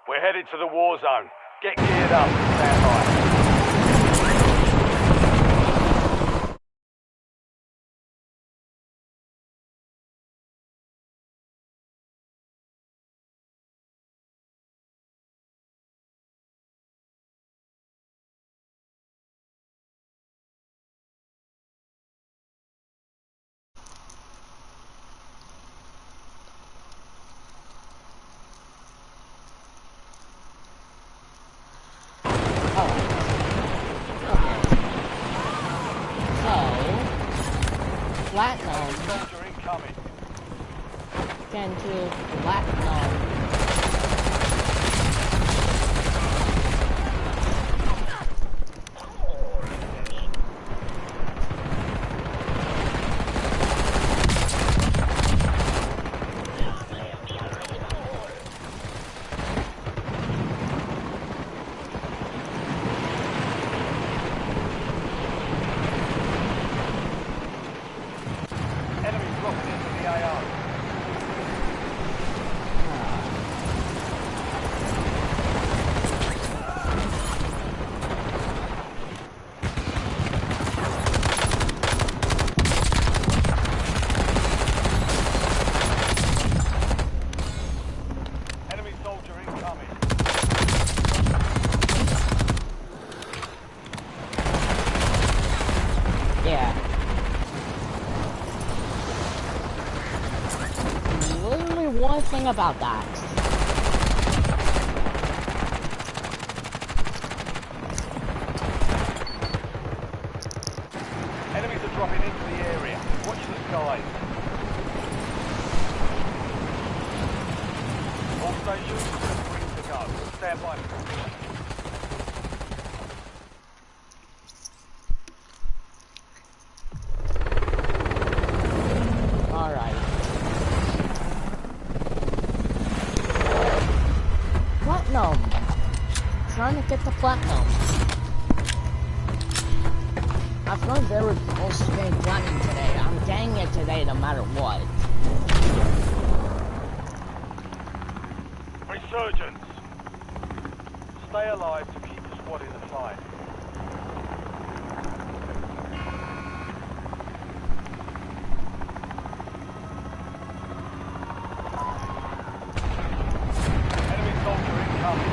We're headed to the war zone. Get geared up. Stand by. Platinum. Soldier incoming. Scan to platinum. One thing about that. Enemies are dropping into the area. Watch the skies. All stations ready to go. Stand by. Trying to get the platinum. I've learned they were supposed to gain platinum today. I'm getting it today no matter what. Resurgence. Stay alive to keep the squad in the fight. Enemy soldier incoming.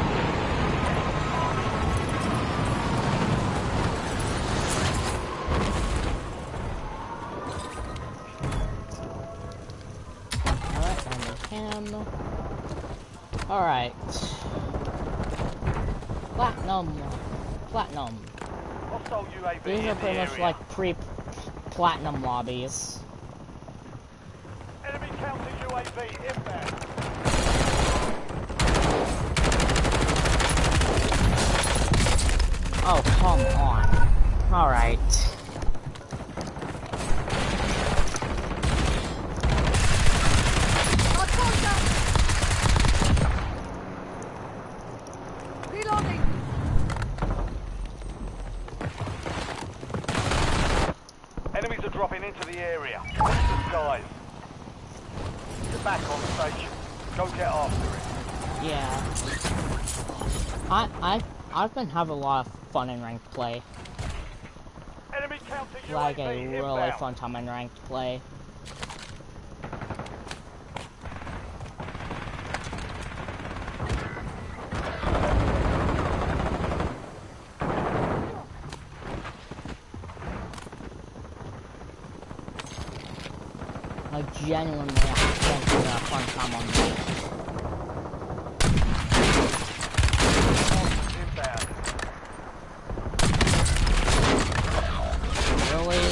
Alright. Platinum. These are pretty much like pre-platinum lobbies. Enemy counter UAV inbound. Oh, come on. Alright. Enemies are dropping into the area. Watch the skies. Get back on station. Go get after it. Yeah. I've been having a lot of fun in ranked play. Enemy counter UAV Like a really inbound. fun time in ranked play. Like, genuinely, I spent a fun time on this. Really?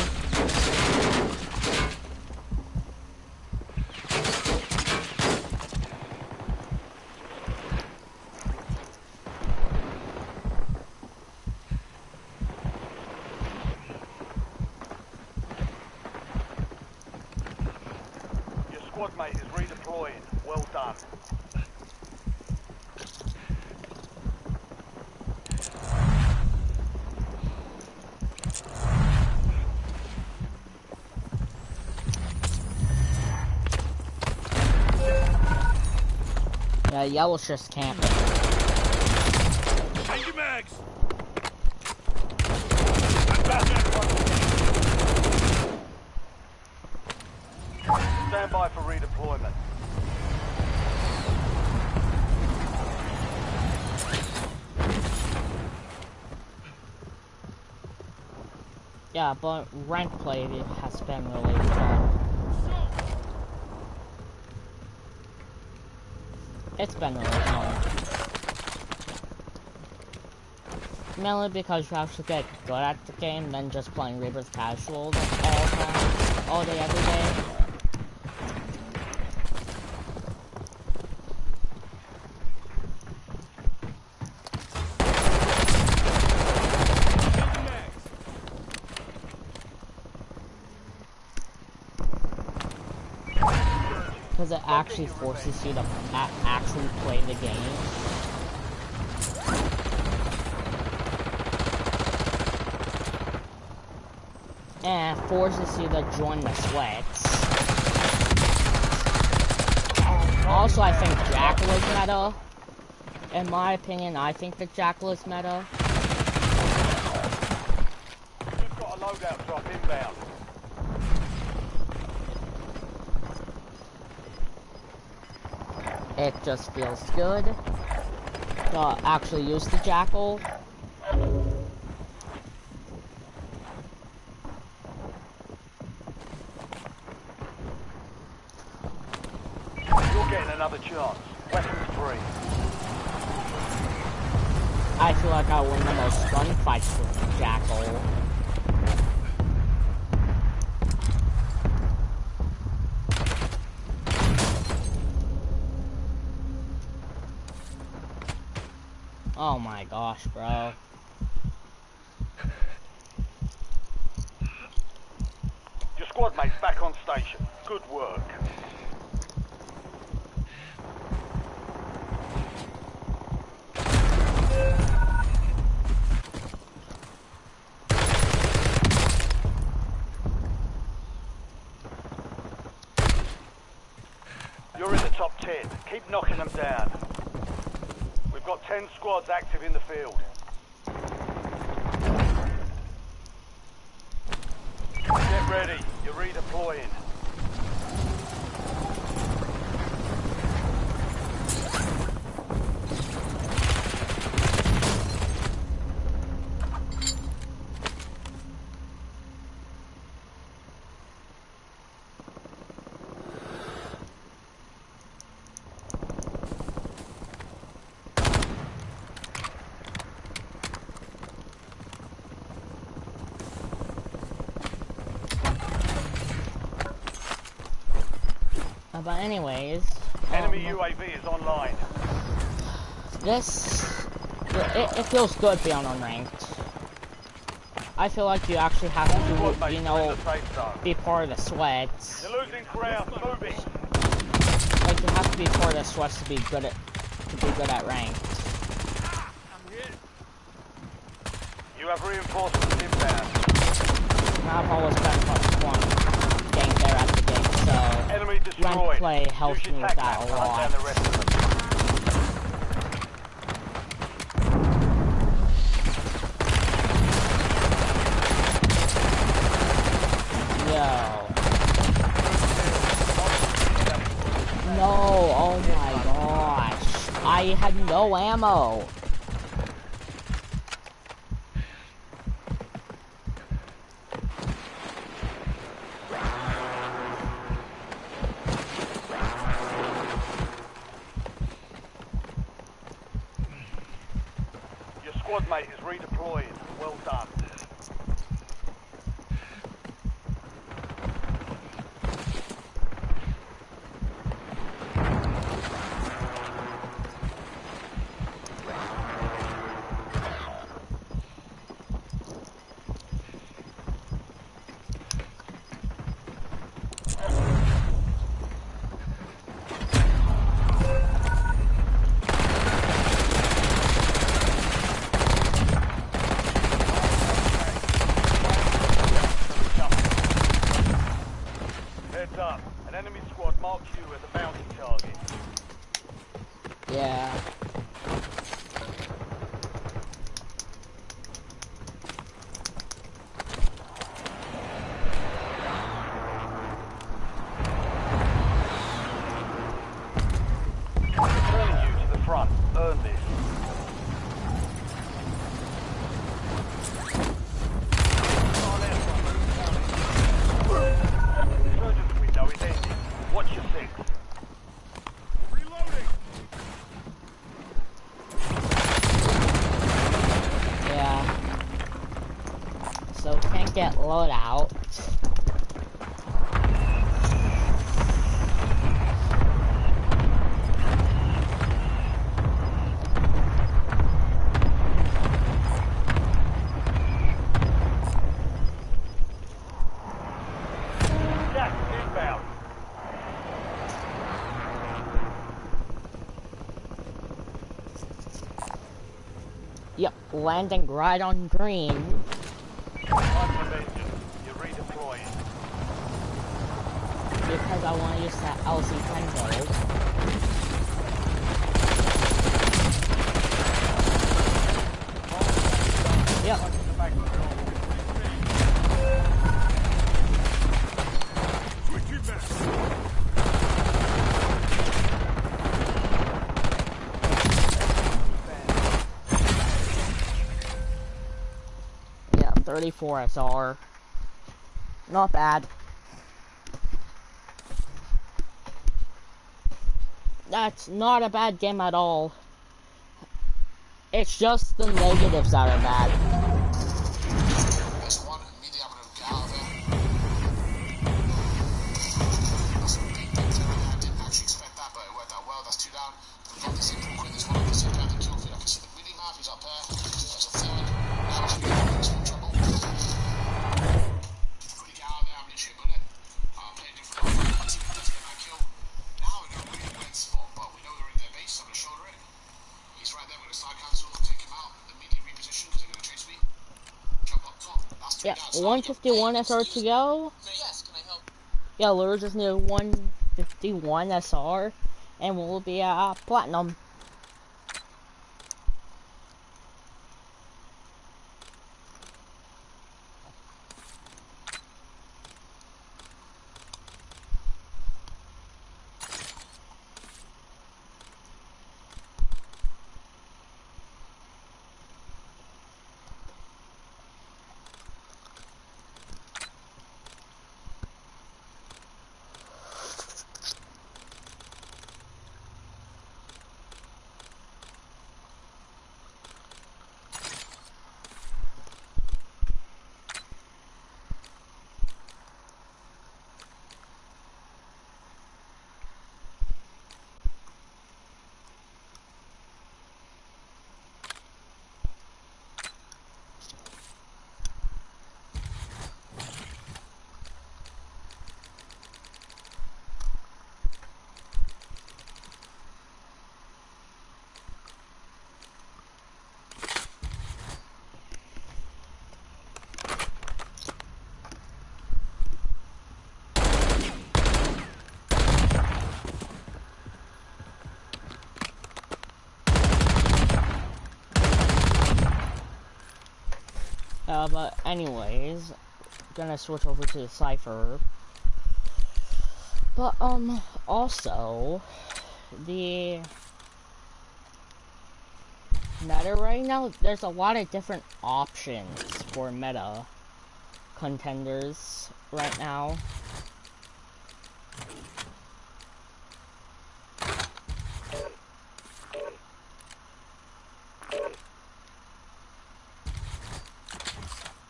Your squad mate is redeploying. Well done. Yeah, yellow's just camping. Change your mags! Stand by for redeployment. Yeah, but rank play has been really fun. It's been really fun. Mainly because you actually get good at the game than just playing Reaper's Casual all the time, all day, every day. Because it actually forces you to actually play the game. And it forces you to join the sweats. Also, I think Jackal is meta. In my opinion, I think that Jackal is meta. You've got a loadout drop inbound. It just feels good to actually use the Jackal. You're getting another chance. Weapons free. I feel like I win the most gunfights with the Jackal. Oh my gosh, bro. Your squad mate's back on station. Good work. You're in the top 10. Keep knocking them down. We've got 10 squads active in the field. Get ready. You're redeploying. But anyways, Enemy UAV is online. It feels good being unranked. I feel like you actually have to, you know, be part of the sweats. You're losing ground. Moving. Like you have to be part of the sweats to be good at ranked. You have reinforcements inbound. And I've always been fun getting there at the gate, so Enemy destroyed. rank play helps me with that a lot. No, oh my gosh. I had no ammo. squad mate is redeploying. Well done. Heads up. An enemy squad marks you as a bounty target. Yeah. Returning you to the front. Earn this. Resurgence window is ending. Watch your six. Reloading! Yeah. So can't get loadout. Gas inbound. Yep, landing right on green. Time for vengeance. You're redeploying. Because I want to use that LC-10 build. Yep. Switching back. Yeah, 34 SR. Not bad. That's not a bad game at all. It's just the negatives that are bad. That's one, immediately I'm going to get out of there. That's a big turn. I didn't actually expect that, but it worked out well. That's two down. We've got this input quick. There's one on the side down the kill feed. I can see the mini map. He's up there. There's a third. Now it's going to be in trouble. Quickly get out of there. I'm literally a bullet. Playing different. My team does get that kill. Now we're in a really weird spot, but we know they're in their base. So I'm going to shoulder it. He's right there. We're going to side cancel, take him out, immediately reposition because they're going to chase me. Jump up top. That's three Yeah, down. So 151 SR to go. yes, can I help? Yeah, we're just near 151 SR, and we'll be platinum. But anyways, gonna switch over to the Cypher. But, also, the meta right now, there's a lot of different options for meta contenders right now.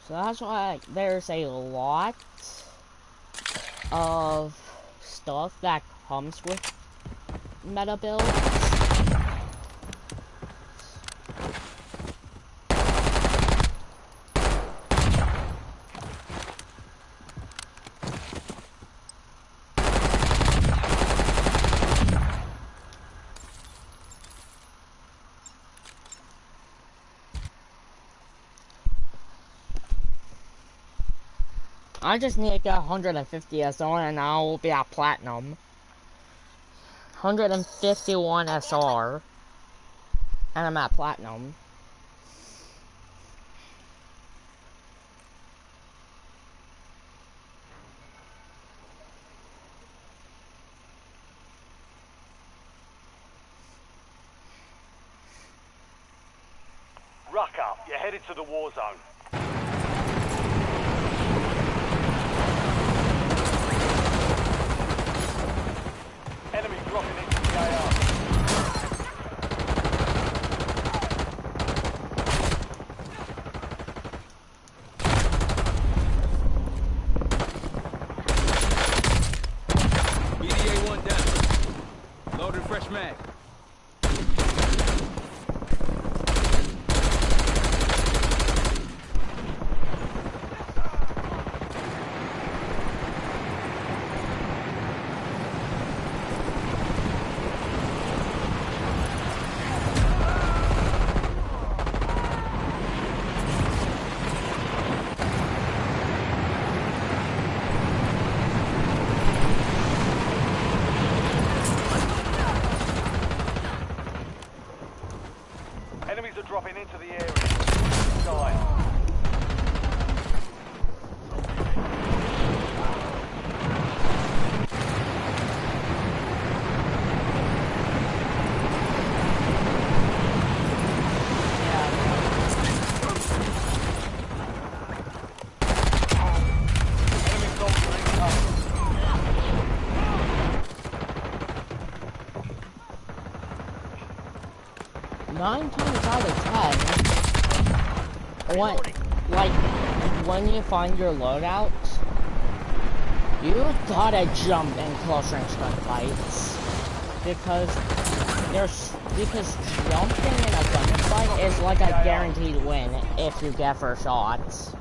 So that's why there's a lot of stuff that comes with meta builds. I just need to get 150 SR and I will be at platinum. 151 SR and I'm at platinum. Ruck up, you're headed to the war zone. Enemy dropping into the AR. BDA 1 down. Loaded fresh mag. Enemies are dropping into the area. Die. Enemy soldier incoming. 9 times out of 10, when you find your loadout, you gotta jump in close range gunfights because jumping in a gunfight is like a guaranteed win if you get first shots.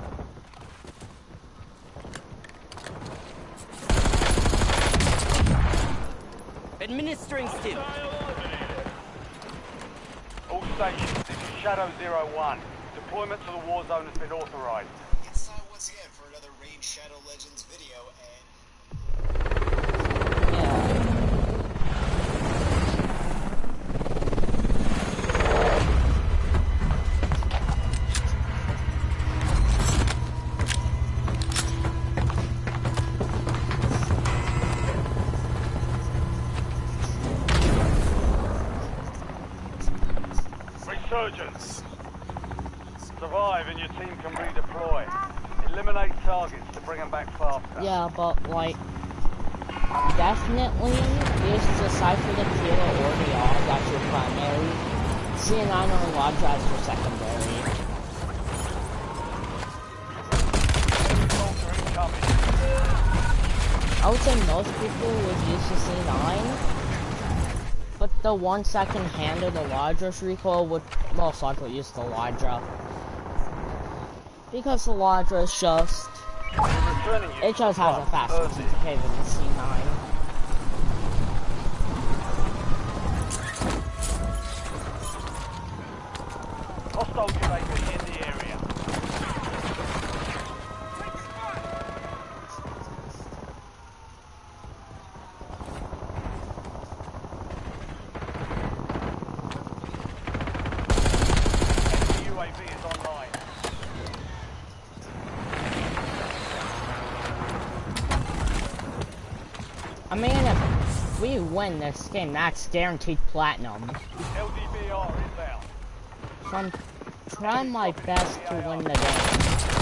Administering stim. All stations, this is Shadow 01. Deployment to the war zone has been authorized. It's once again for another Raid Shadow Legends video, and Yeah. Resurgence. Survive and your team can redeploy. Eliminate targets to bring them back faster. Yeah, but like, definitely use Decipher the Killer or the Oz as your primary. C9 or Lodge as your secondary. Soldier incoming. I would say most people would use the C9, but the one that can handle the Lodra's recoil would most likely use the Lodra. Because the Lodra is just... it just has a faster TTK than the C9. Hostile UAV in the area. Enemy UAV is online. I mean, if we win this game, that's guaranteed platinum. LDBR inbound. So I'm trying my best to win the game,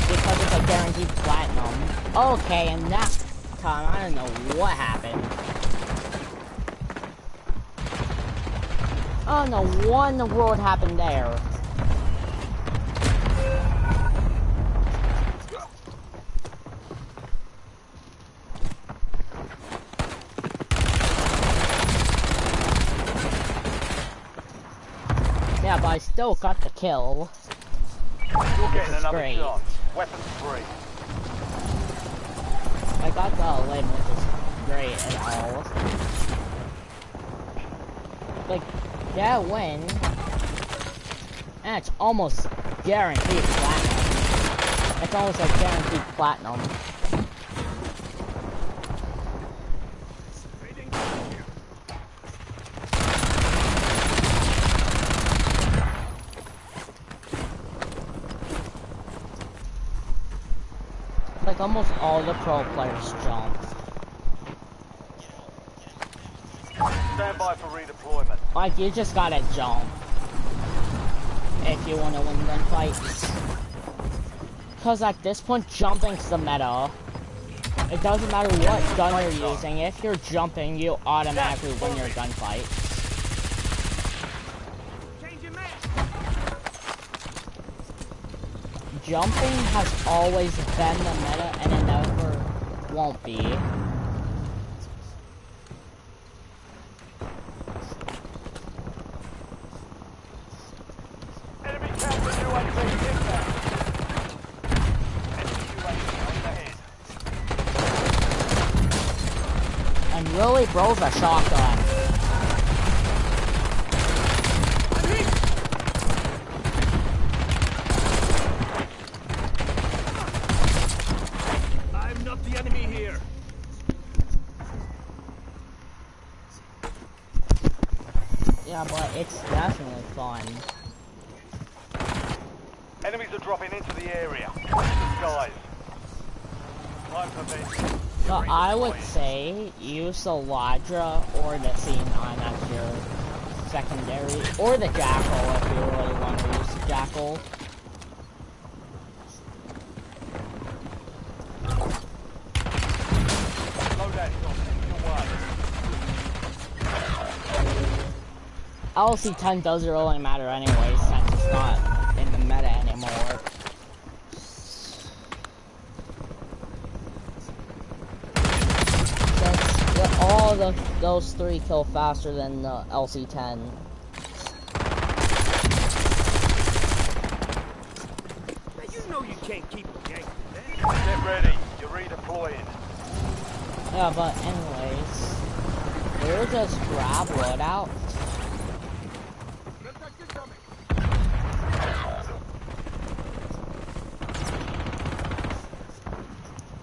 because it's a guaranteed platinum. Okay, and that time, I don't know what happened. I don't know what in the world happened there. Yeah, but I still got the kill. You're getting is another great. chance. Weapons free. I got the win, which is great and all. Like, yeah, win. And it's almost guaranteed platinum. It's almost like guaranteed platinum. Like almost all the pro players jump. Stand by for redeployment. Like you just gotta jump if you want to win gunfights. Cause at this point, jumping's the meta. It doesn't matter what gun you're using. If you're jumping, you automatically win your gunfight. Jumping has always been the meta, and it never won't be. Enemy counter UAV inbound. Enemy UAV overhead. And really, bro's a shotgun. I'm not the enemy here. Yeah, but it's definitely fun. Enemies are dropping into the area. Watch the skies. Time for this. So I would say use the Ladra or the C9 as your secondary, or the Jackal if you really want to use the Jackal. Loadout is on your way. LC10 doesn't really matter anyway since it's not in the meta anymore. Since all those three kill faster than the LC10. You know you can't keep a gang. Get ready. You're redeploying. Yeah, but anyways, we'll just grab loadout.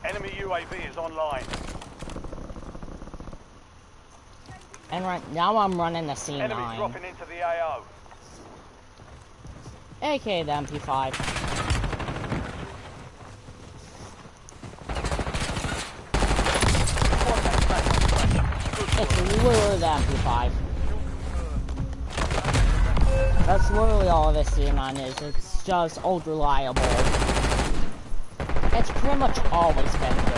Enemy UAV is online. And right now I'm running the Enemy C9, dropping into the AO. aka the MP5. It's literally the MP5. That's literally all this C9 is. It's just ultra reliable. It's pretty much always been good.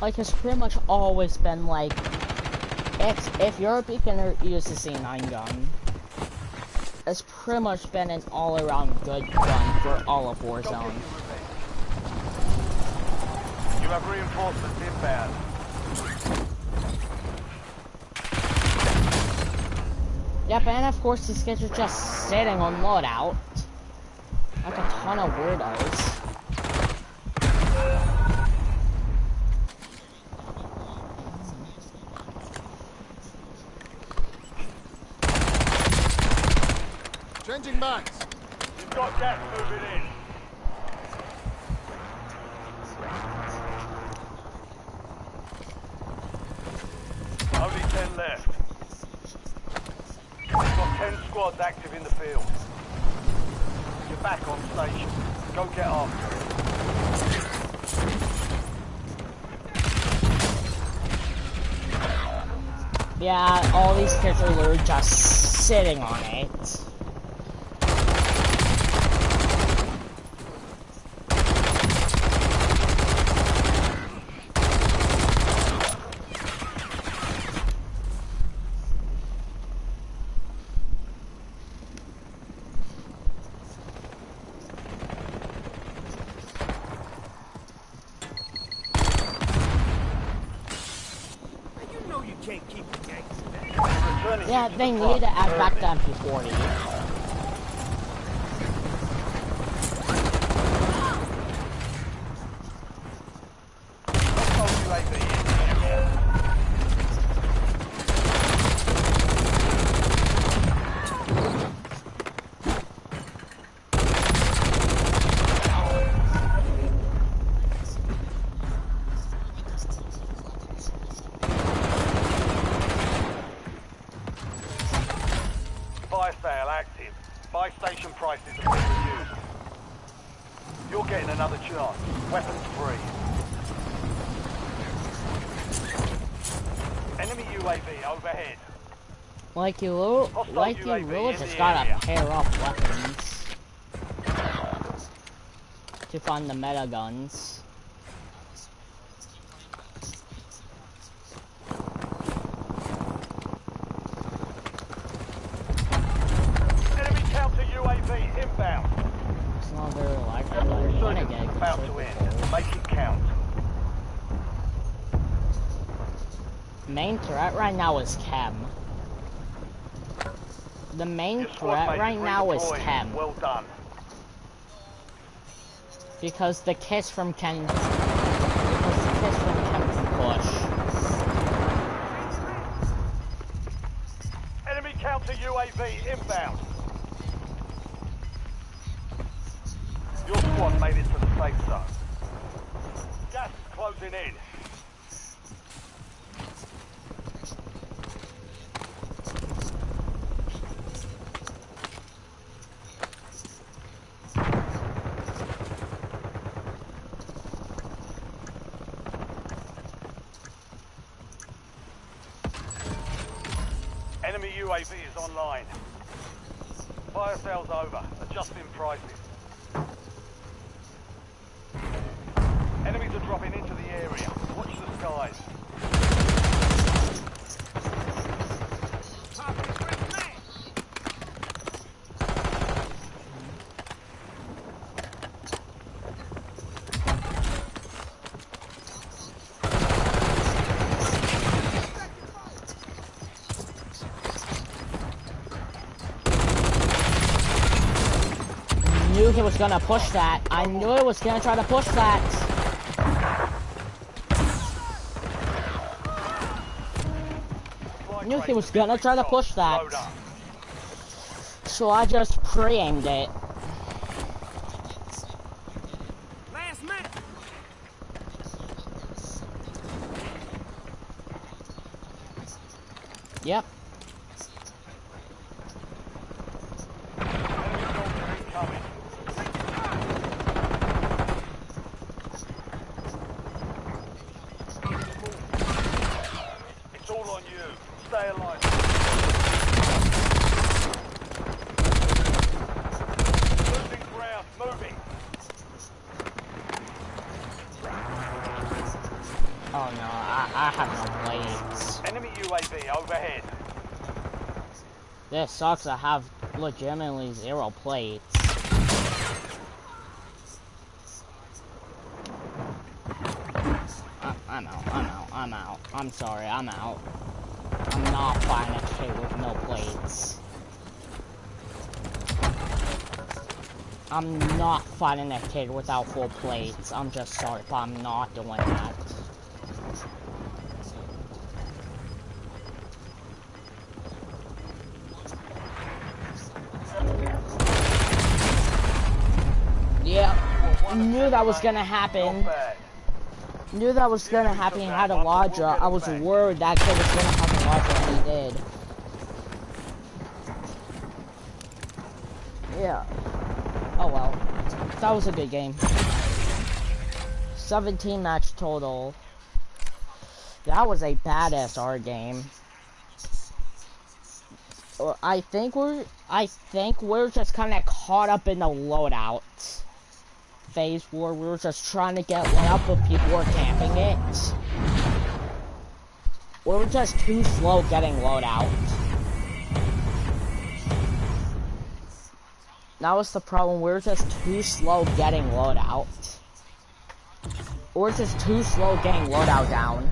Like, it's pretty much always been like, if you're a beginner, use the C9 gun. It's pretty much been an all-around good gun for all of Warzone. You have reinforcements inbound. Yep, and of course these kids are just sitting on loadout. Like a ton of weirdos. Changing backs. You've got gas moving in. Only 10 left. You've got 10 squads active in the field. You're back on station. Go get after it. Yeah, all these kids are literally just sitting on it. Sending Yeah, you to they the need front. to add back Early. the MP40. Hostile UAV in the area. Fire sale active. Buy station prices have been reduced. You're getting another chance. Weapons free. Enemy UAV overhead. Like you UAV really in just the gotta area. pair up weapons to find the meta guns. Enemy counter UAV inbound. It's not very likely that you're gonna Resurgence get is about to end. Make it count. Main threat right now is Chem. The main Your squad threat mates right have now is redeployed. Chem. Well done. Because the kiss from Ken can push. Enemy counter UAV inbound. Your squad made it to the safe zone. Gas is closing in. Enemy UAV is online. Fire sales over. Adjusting prices. Enemies are dropping into the area. Watch the skies. Knew he was gonna push that. I knew he was gonna try to push that. Knew he was gonna try to push that. Load up. So I just pre-aimed it. Last minute. Yep. Enemy soldier incoming. It's all on you. Stay alive. Losing ground. Moving. Oh no, I have no blades. Enemy UAV overhead. This sucks. I have legitimately 0 plates. I'm out. I'm sorry, I'm out. I'm not buying a kit with no plates. I'm not fighting a kid without full plates. I'm just sorry, but I'm not doing that. Yep. Knew that was gonna happen. Knew that was gonna happen. He had a Lodra. I was worried that kid was gonna have a Lodra, and he did. Yeah. Oh well. That was a good game. 17 match total. That was a badass R game. I think we're just kind of caught up in the loadout phase where we were just trying to get one up, but people were camping it. We were just too slow getting loadout. That was the problem. We were just too slow getting loadout. We're just too slow getting loadout down.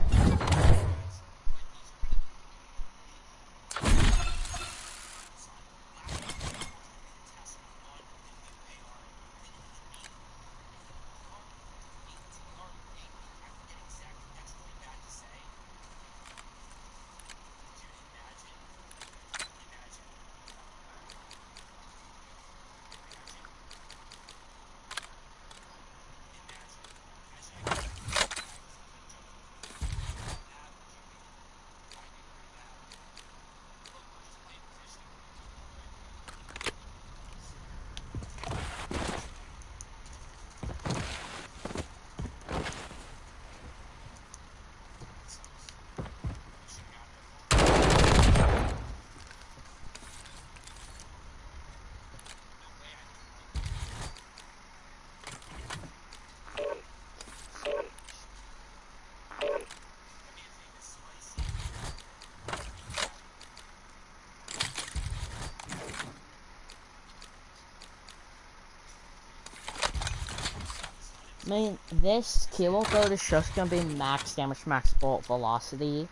mean, this kilo code is just gonna be max damage, max bullet velocity.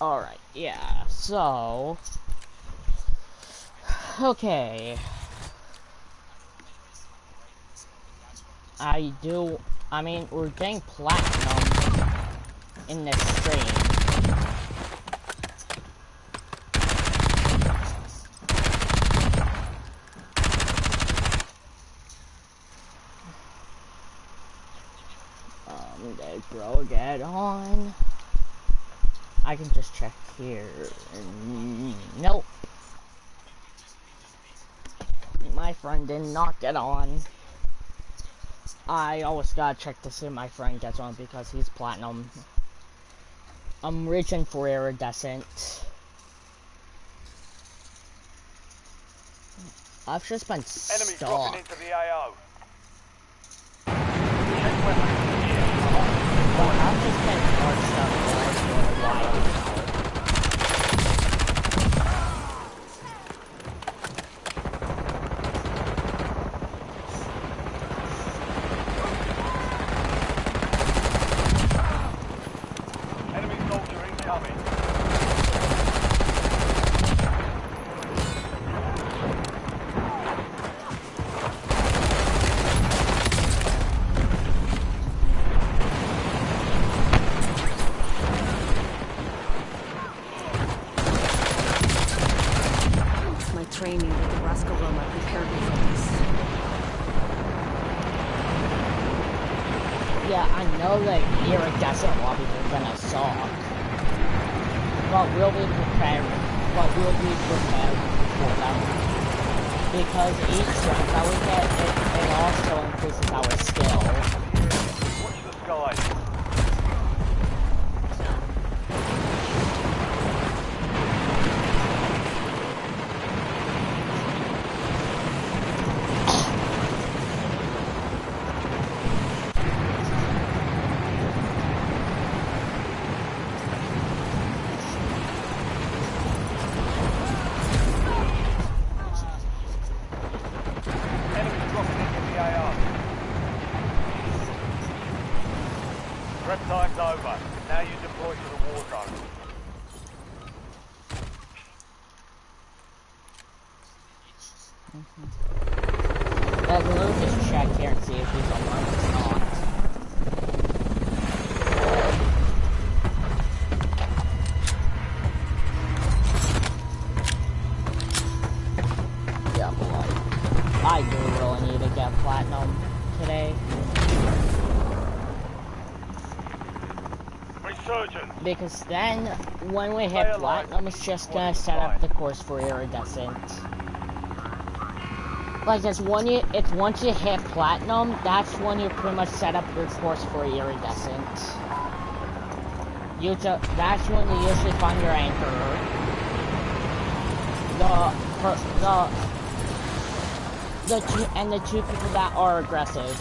Alright, yeah, so... Okay. I mean, we're getting platinum in this stream. Did bro get on? I can just check here. Nope. My friend did not get on. I always gotta check to see if my friend gets on because he's platinum. I'm reaching for iridescent. I've just been Enemies stuck. dropping into the AO. Well, I've just been arched up for a while now. Enemy soldier incoming. My training with the Rascaloma prepared me for this. Yeah, I know that iridescent lobbies are gonna suck. But we'll be prepared. For them. Because each strength that we get, it also increases our skill. Watch the skies. Enemies dropping into the AR. Prep time's over. Now you deploy to the war zone. Let me just check here and see if he's online or not. Yeah, but like, I do really need to get platinum today. Resurgent. Because then, when we hit platinum, it's just gonna set up the course for iridescent. Like, once you hit platinum, that's when you pretty much set up your course for iridescent. That's when you usually find your anchor. The two people that are aggressive.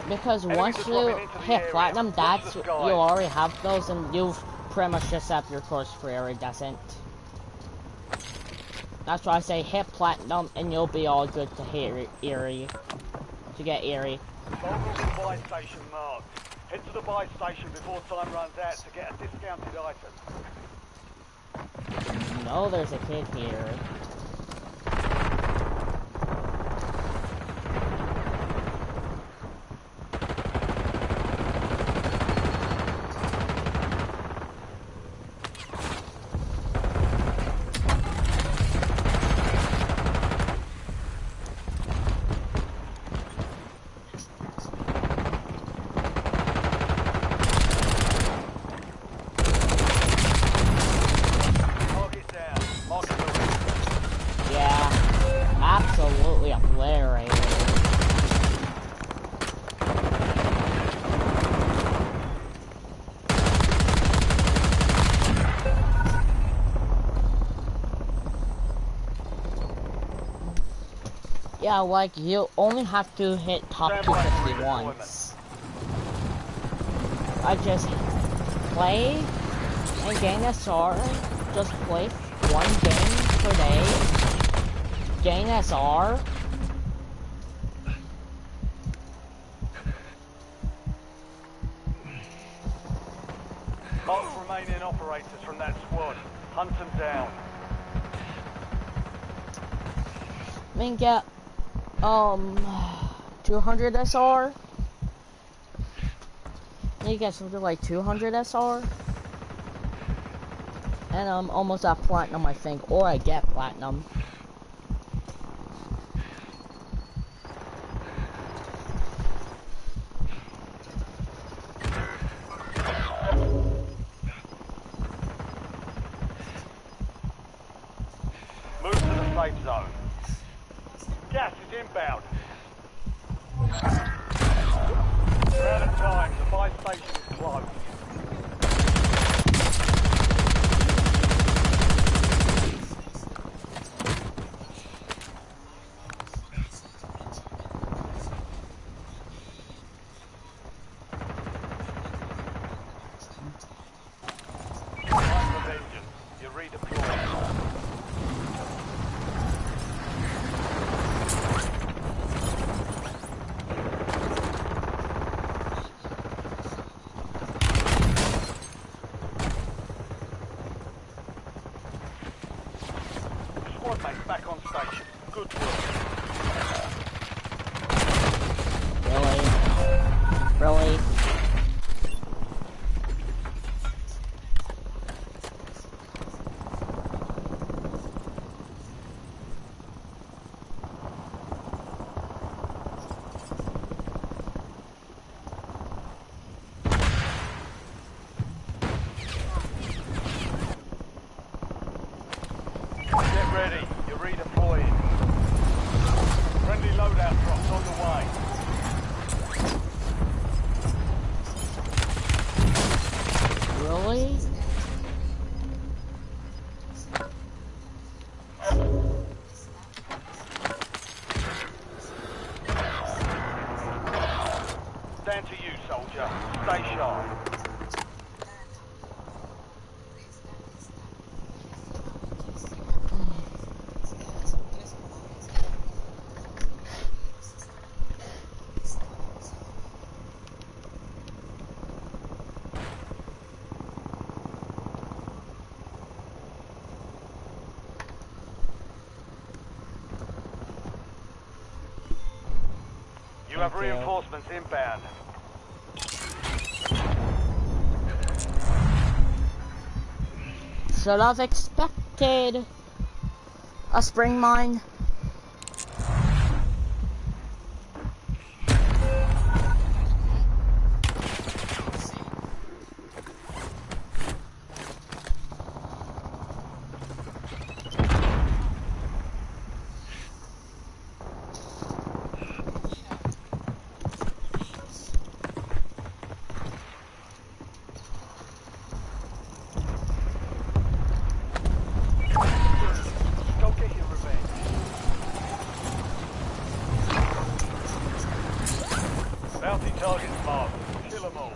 Because once you hit platinum, you'll already have those, and you've pretty much just set up your course for iridescent. That's why I say hit platinum, and you'll be all good to hit Eerie. To get Eerie. Vulnerable buy station marked. Head to the buy station before time runs out to get a discounted item. No, there's a kid here. Target down. Marking the ring. Yeah, like, you only have to hit top Stand by for 250 redeployment. once. I just play and gain SR. Just play one game per day. Gain SR. Mark remaining operators from that squad. Hunt them down. I mean, get 200 SR. You get something like 200 SR. And I'm almost at platinum, I think, or I get platinum. Move to the safe zone. Gas is inbound. We're out of time. The buy station is closed. Time for vengeance. You're redeployed. Squad mates back on station. Good work. Really? Get ready. You're redeploying. Friendly loadout drops on the way. Really? Stand to you, soldier. Stay sharp. You have Thank you. reinforcements inbound. Should have expected a spring mine. Go get your revenge. Bounty targets marked. Kill them all.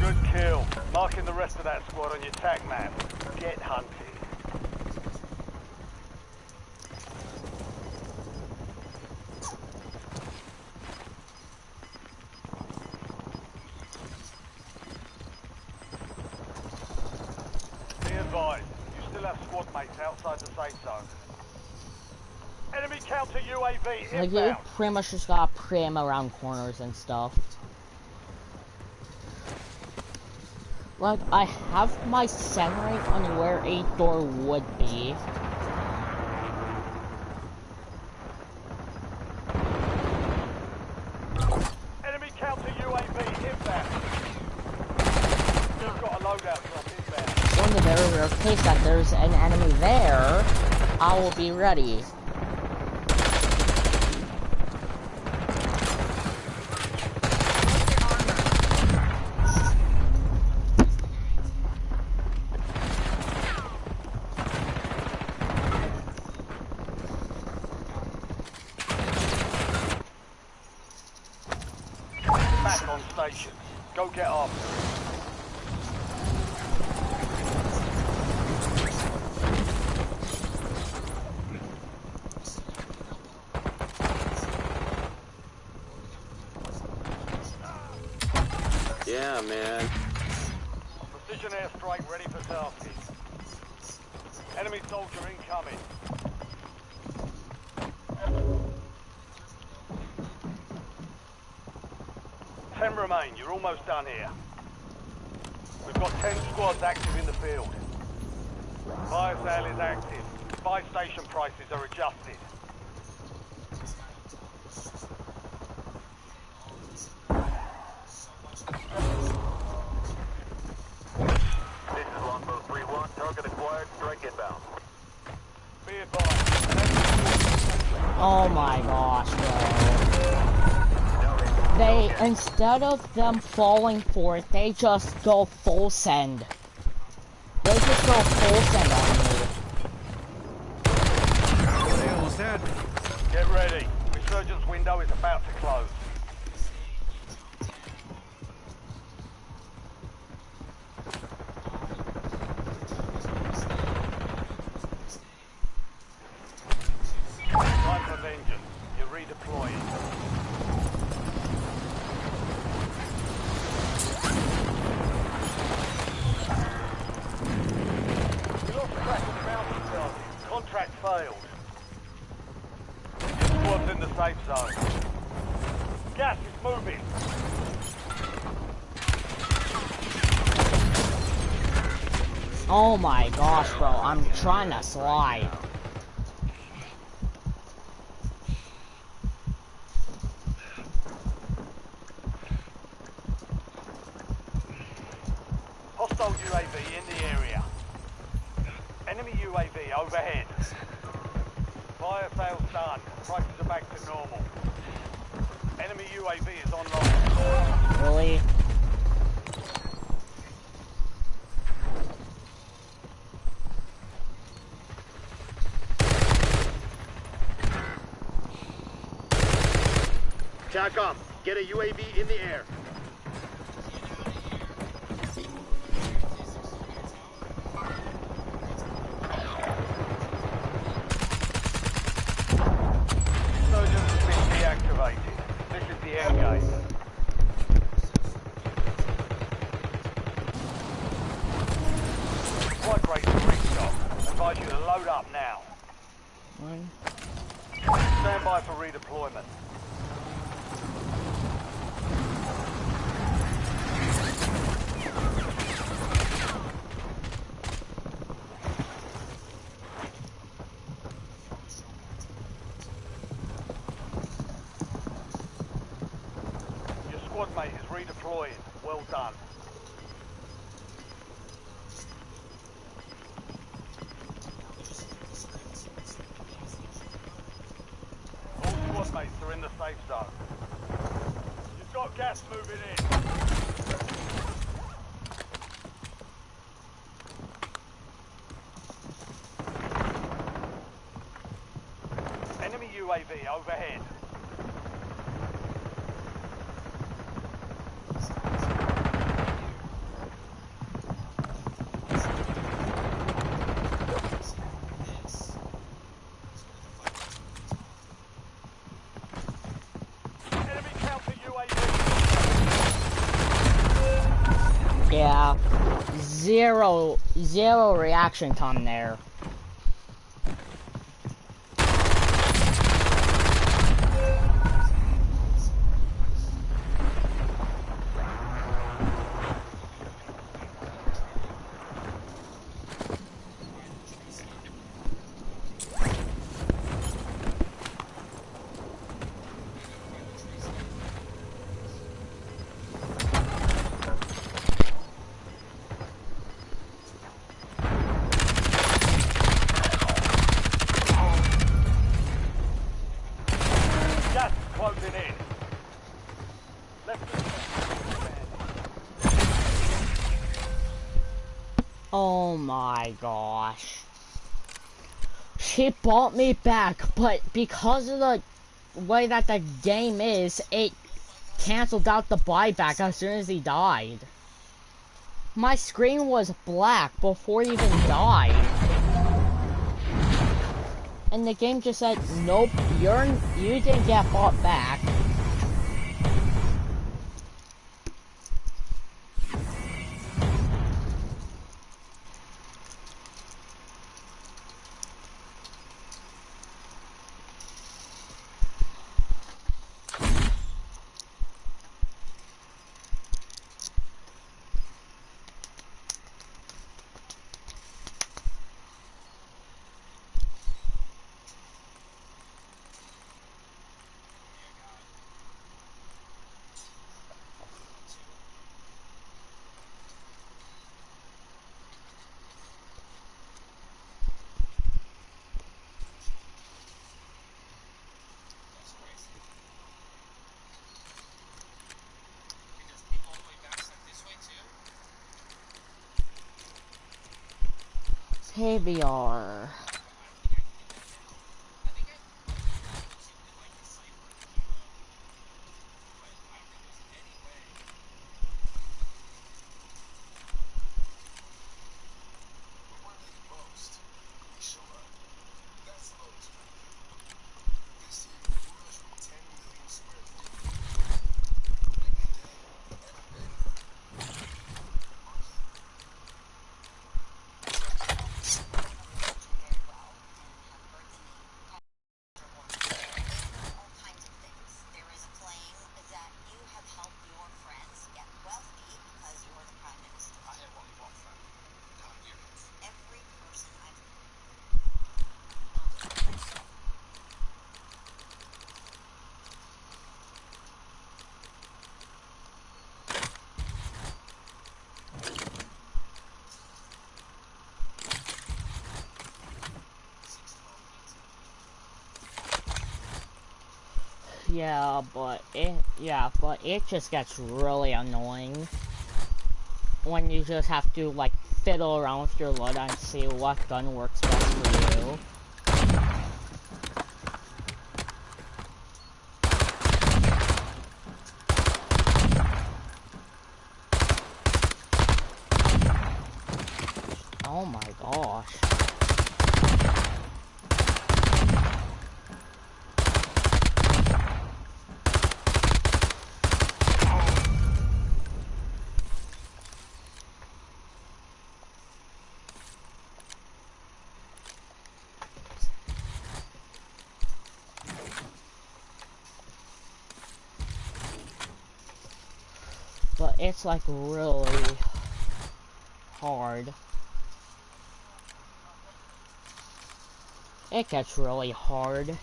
Good kill. Marking the rest of that squad on your tac map. Get hunted. Be advised, you still have squad mates outside the safe zone. Enemy counter UAV Like, you inbound. pretty much just gotta prim around corners and stuff. Like, I have my centering on where a door would be. Enemy counter UAV inbound. You've got a loadout drop inbound. So in the very rare case that there's an enemy there, I will be ready. back on station. Go get after it. Yeah, man. Precision airstrike ready for tasking. Enemy soldier incoming. Ten remain. You're almost done here. We've got 10 squads active in the field. Fire sale is active. Buy station prices are adjusted. This is Longbow 3-1. Target acquired. Strike inbound. Be advised. Oh my gosh, bro. They, instead of them falling for it, they just go full send. They just go full send on me. They almost had me. Get ready. Resurgence window is about to close. Time for vengeance. You're redeploying. We lost track of the mountain target. Contract failed. Squad's in the safe zone. Gas is moving. Oh my gosh, bro. I'm trying to slide. Hostile UAV in the area. Enemy UAV overhead. Fire sales done. Prices are back to normal. Enemy UAV is online. Really? TACOM, get a UAV in the air. Surgeons has been deactivated. This is the end game. Flight rates are restock. Advise you to load up now. One. Stand by for redeployment. Your squad mate is redeploying. Well done. All squad mates are in the safe zone. You've got gas moving in. Enemy UAV overhead. Enemy counter UAV. Yeah. Zero reaction time there. Gas is closing in. Left. Oh my gosh. She brought me back, but because of the way that the game is, it canceled out the buyback as soon as he died. My screen was black before he even died. And the game just said, nope, you didn't get bought back. Here we are. But it just gets really annoying when you just have to like fiddle around with your loadout and see what gun works best for you. Oh my gosh. But it's like really hard. It gets really hard.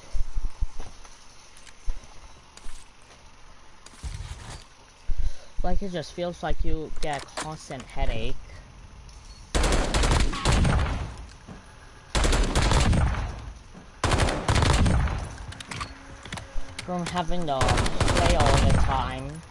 Like it just feels like you get a constant headache. From having to play all the time.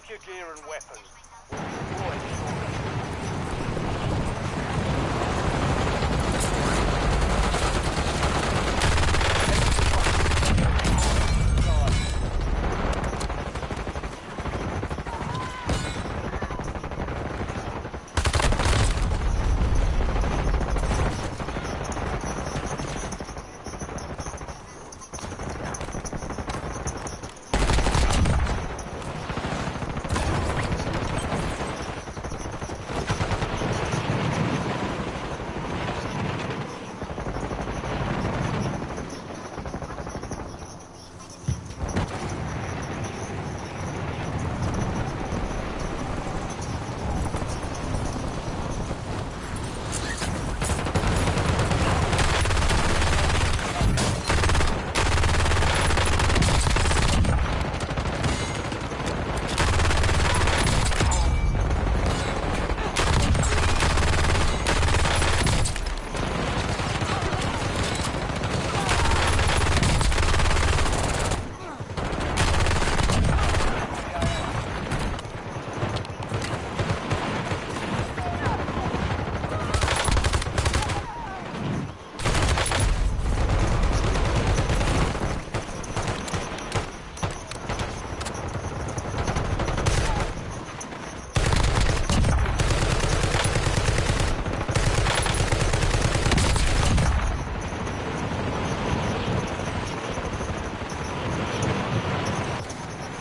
your gear and weapons. We'll deploy shortly.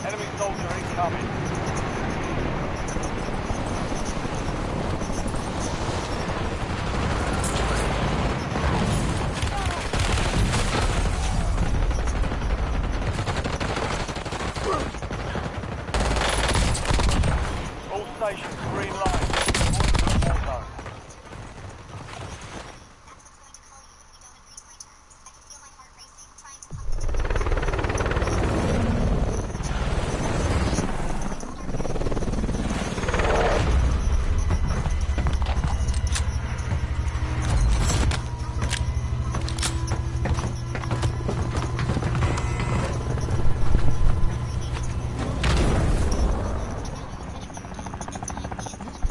Enemy soldier incoming. All stations, green light. Deploying to the war zone.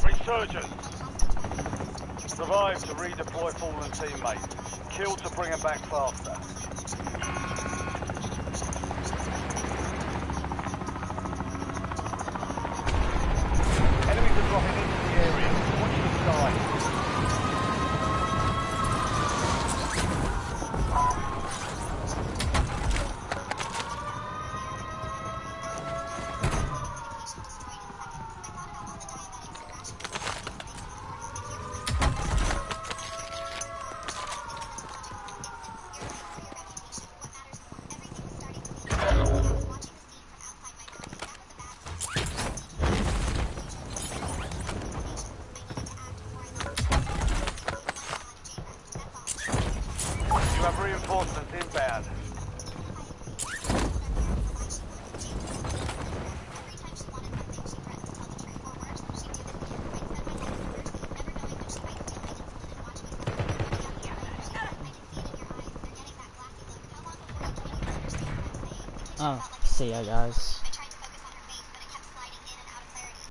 Resurgence. Survive to redeploy fallen teammates. Kill to bring them back faster. Enemies are dropping into the area. Watch the sky. You have reinforcements inbound. Oh, see ya guys.